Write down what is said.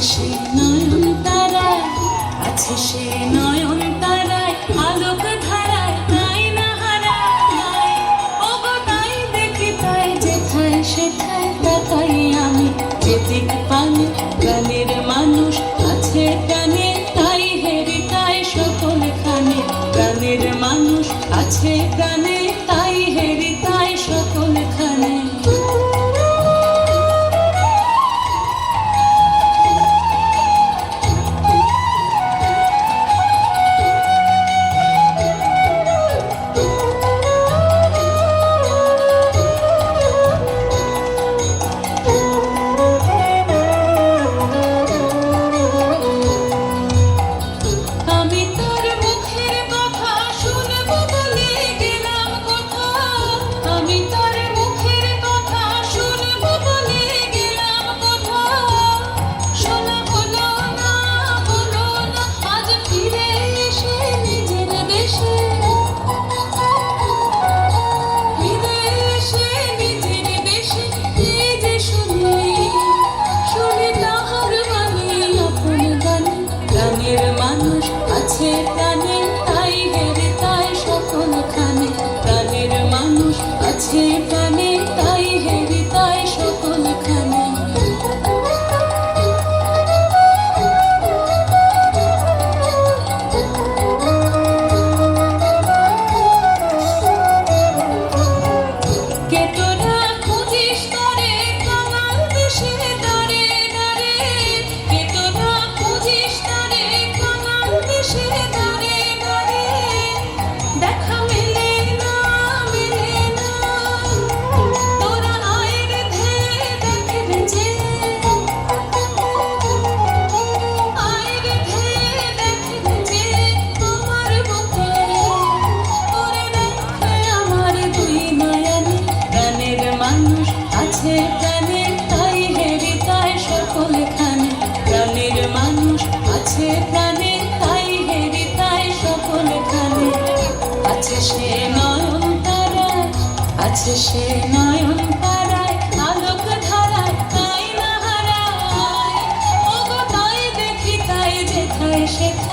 সে নয়ন তারায়, আছে সে নয়ন তারায়, আলোক ধারায় তাই না হারায়। ওগো তাই দেখি তাই যেথায় সেথায় তাকাই আমি, যেদিক পানে প্রাণের মানুষ আছে প্রাণে তাই হেরি তাই সকলখানে। প্রাণের মানুষ আছে প্রাণে তাই হেরি তাই সকলখানে। আছে প্রাণে তাই হেরে তাই সকলখানে। প্রাণের মানুষ আছে প্রাণে তাই হেরে তাই সকলখানে। মানুষ আছে প্রাণে তাই হেরি তাই সকলখানে। প্রাণের মানুষ আছে প্রাণে তাই হেরি তাই সকলখানে। আছে সে নয়ন তারায়, আছে সে নয়ন তারায়, আলোক ধারায় তাই না হারায়। ওগো তাই দেখি তাই যেথায় সেথায়